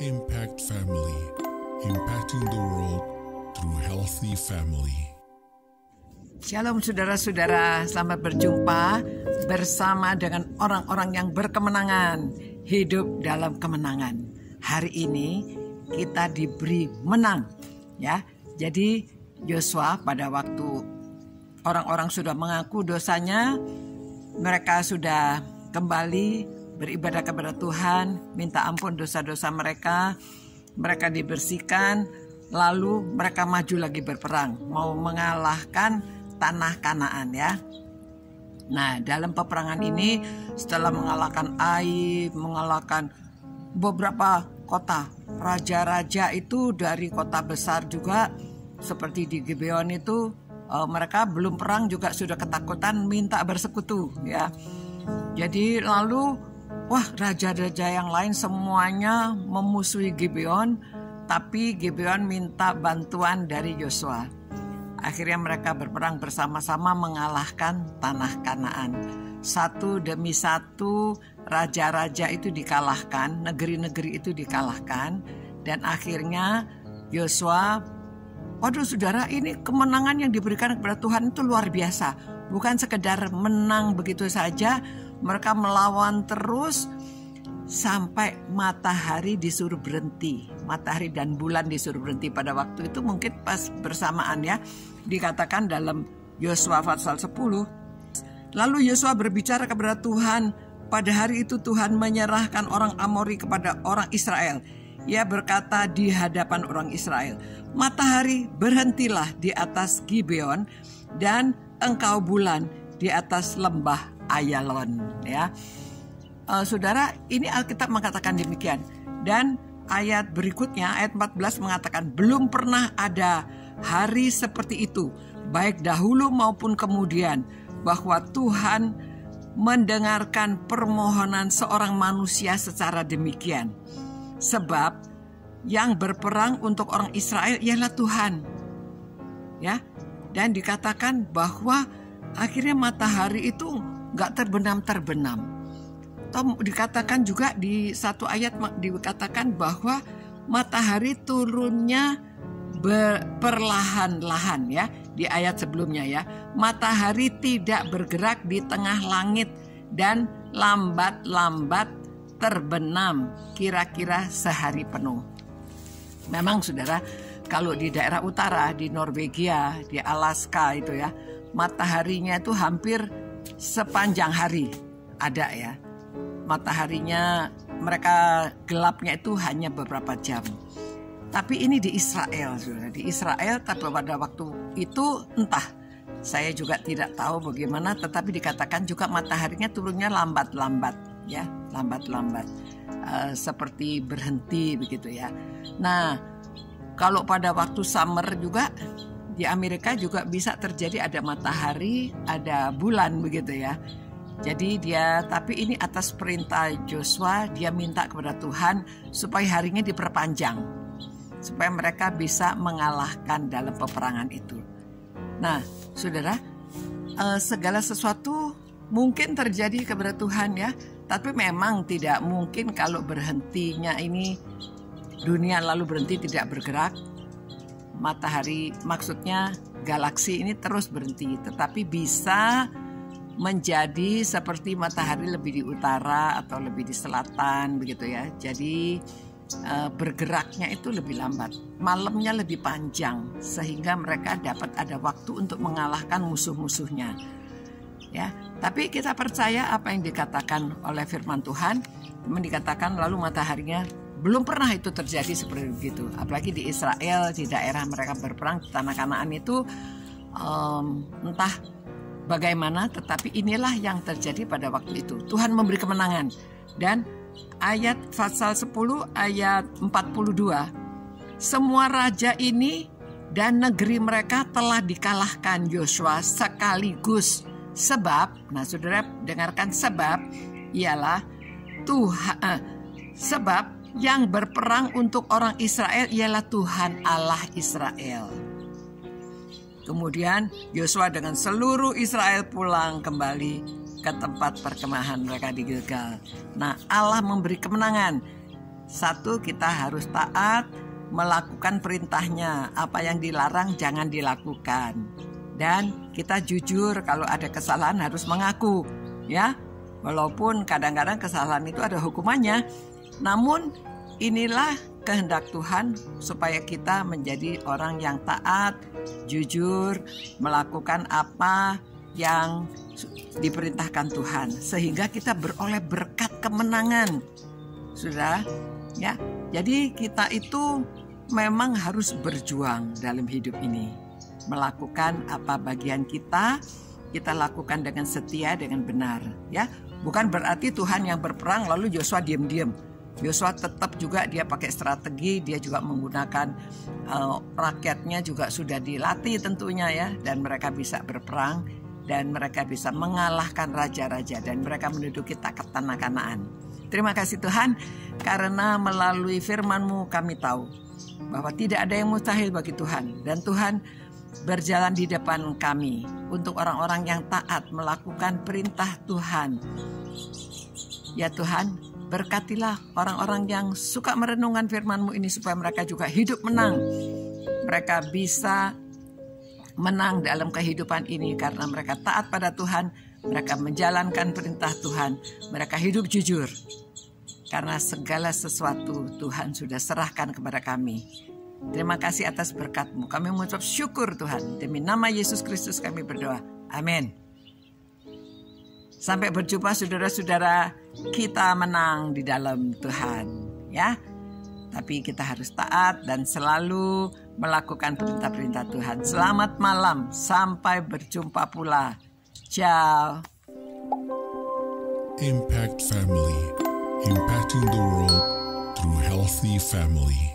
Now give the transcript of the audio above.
Impact Family, impacting the world through healthy family. Shalom saudara-saudara, selamat berjumpa bersama dengan orang-orang yang berkemenangan, hidup dalam kemenangan. Hari ini kita diberi menang, ya. Jadi Yosua pada waktu orang-orang sudah mengaku dosanya, mereka sudah kembali beribadah kepada Tuhan, minta ampun dosa-dosa mereka, mereka dibersihkan, lalu mereka maju lagi berperang, mau mengalahkan tanah Kanaan, ya. Nah, dalam peperangan ini setelah mengalahkan Ai, mengalahkan beberapa kota, raja-raja itu dari kota besar juga, seperti di Gibeon itu, mereka belum perang juga sudah ketakutan minta bersekutu, ya. Jadi lalu raja-raja yang lain semuanya memusuhi Gibeon, tapi Gibeon minta bantuan dari Yosua. Akhirnya mereka berperang bersama-sama mengalahkan tanah Kanaan. Satu demi satu raja-raja itu dikalahkan, negeri-negeri itu dikalahkan, dan akhirnya Yosua, saudara, ini kemenangan yang diberikan kepada Tuhan itu luar biasa. Bukan sekedar menang begitu saja, mereka melawan terus sampai matahari disuruh berhenti. Matahari dan bulan disuruh berhenti pada waktu itu, mungkin pas bersamaan, ya. Dikatakan dalam Yosua pasal 10. Lalu Yosua berbicara kepada Tuhan. Pada hari itu Tuhan menyerahkan orang Amori kepada orang Israel. Ia berkata di hadapan orang Israel, matahari berhentilah di atas Gibeon, dan engkau bulan di atas lembah Ayalon, ya. Saudara, ini Alkitab mengatakan demikian. Dan ayat berikutnya, ayat 14 mengatakan, belum pernah ada hari seperti itu, baik dahulu maupun kemudian, bahwa Tuhan mendengarkan permohonan seorang manusia secara demikian. Sebab yang berperang untuk orang Israel ialah Tuhan, ya. Dan dikatakan bahwa akhirnya matahari itu gak terbenam-terbenam. Dikatakan juga di satu ayat dikatakan bahwa matahari turunnya perlahan-lahan, ya. Di ayat sebelumnya, ya, matahari tidak bergerak di tengah langit dan lambat-lambat terbenam kira-kira sehari penuh. Memang saudara, kalau di daerah utara, di Norwegia, di Alaska itu, ya, mataharinya itu hampir sepanjang hari ada, ya. Mataharinya mereka gelapnya itu hanya beberapa jam. Tapi ini di Israel, saudara. Di Israel, tapi pada waktu itu entah, saya juga tidak tahu bagaimana, tetapi dikatakan juga mataharinya turunnya lambat-lambat, ya, lambat-lambat, seperti berhenti begitu, ya. Nah, kalau pada waktu summer juga di Amerika juga bisa terjadi ada matahari, ada bulan begitu, ya. Jadi tapi ini atas perintah Yosua, dia minta kepada Tuhan supaya harinya diperpanjang, supaya mereka bisa mengalahkan dalam peperangan itu. Nah, saudara, segala sesuatu mungkin terjadi kepada Tuhan, ya. Tapi memang tidak mungkin kalau berhentinya ini dunia lalu berhenti tidak bergerak. Matahari, maksudnya galaksi ini terus berhenti, tetapi bisa menjadi seperti matahari lebih di utara atau lebih di selatan begitu, ya. Jadi bergeraknya itu lebih lambat, malamnya lebih panjang, sehingga mereka dapat ada waktu untuk mengalahkan musuh-musuhnya, ya. Tapi kita percaya apa yang dikatakan oleh firman Tuhan. Dikatakan lalu mataharinya, belum pernah itu terjadi seperti begitu. Apalagi di Israel, di daerah mereka berperang di tanah Kanaan itu, entah bagaimana, tetapi inilah yang terjadi pada waktu itu. Tuhan memberi kemenangan. Dan ayat pasal 10 ayat 42, semua raja ini dan negeri mereka telah dikalahkan Yosua sekaligus. Sebab, nah saudara dengarkan, sebab ialah Tuhan, sebab yang berperang untuk orang Israel ialah Tuhan Allah Israel. Kemudian Yosua dengan seluruh Israel pulang kembali ke tempat perkemahan mereka di Gilgal. Nah, Allah memberi kemenangan Satu, kita harus taat melakukan perintahnya. Apa yang dilarang jangan dilakukan. Dan kita jujur, kalau ada kesalahan harus mengaku, ya. Walaupun kadang-kadang kesalahan itu ada hukumannya, namun inilah kehendak Tuhan supaya kita menjadi orang yang taat, jujur, melakukan apa yang diperintahkan Tuhan, sehingga kita beroleh berkat kemenangan. Sudah, ya. Jadi kita itu memang harus berjuang dalam hidup ini, melakukan apa bagian kita lakukan dengan setia, dengan benar, ya. Bukan berarti Tuhan yang berperang lalu Yosua diam-diam. Yosua tetap juga dia pakai strategi, dia juga menggunakan rakyatnya juga sudah dilatih tentunya, ya, dan mereka bisa berperang dan mereka bisa mengalahkan raja-raja dan mereka menduduki tanah Kanaan. Terima kasih Tuhan, karena melalui firman-Mu kami tahu bahwa tidak ada yang mustahil bagi Tuhan, dan Tuhan berjalan di depan kami untuk orang-orang yang taat melakukan perintah Tuhan. Ya Tuhan, berkatilah orang-orang yang suka merenungkan firman-Mu ini supaya mereka juga hidup menang. Mereka bisa menang dalam kehidupan ini karena mereka taat pada Tuhan, mereka menjalankan perintah Tuhan, mereka hidup jujur. Karena segala sesuatu Tuhan sudah serahkan kepada kami. Terima kasih atas berkat-Mu. Kami mengucap syukur Tuhan. Demi nama Yesus Kristus kami berdoa. Amin. Sampai berjumpa saudara-saudara. Kita menang di dalam Tuhan, ya. Tapi kita harus taat dan selalu melakukan perintah-perintah Tuhan. Selamat malam. Sampai berjumpa pula. Ciao. Impact Family. Impacting the world through healthy family.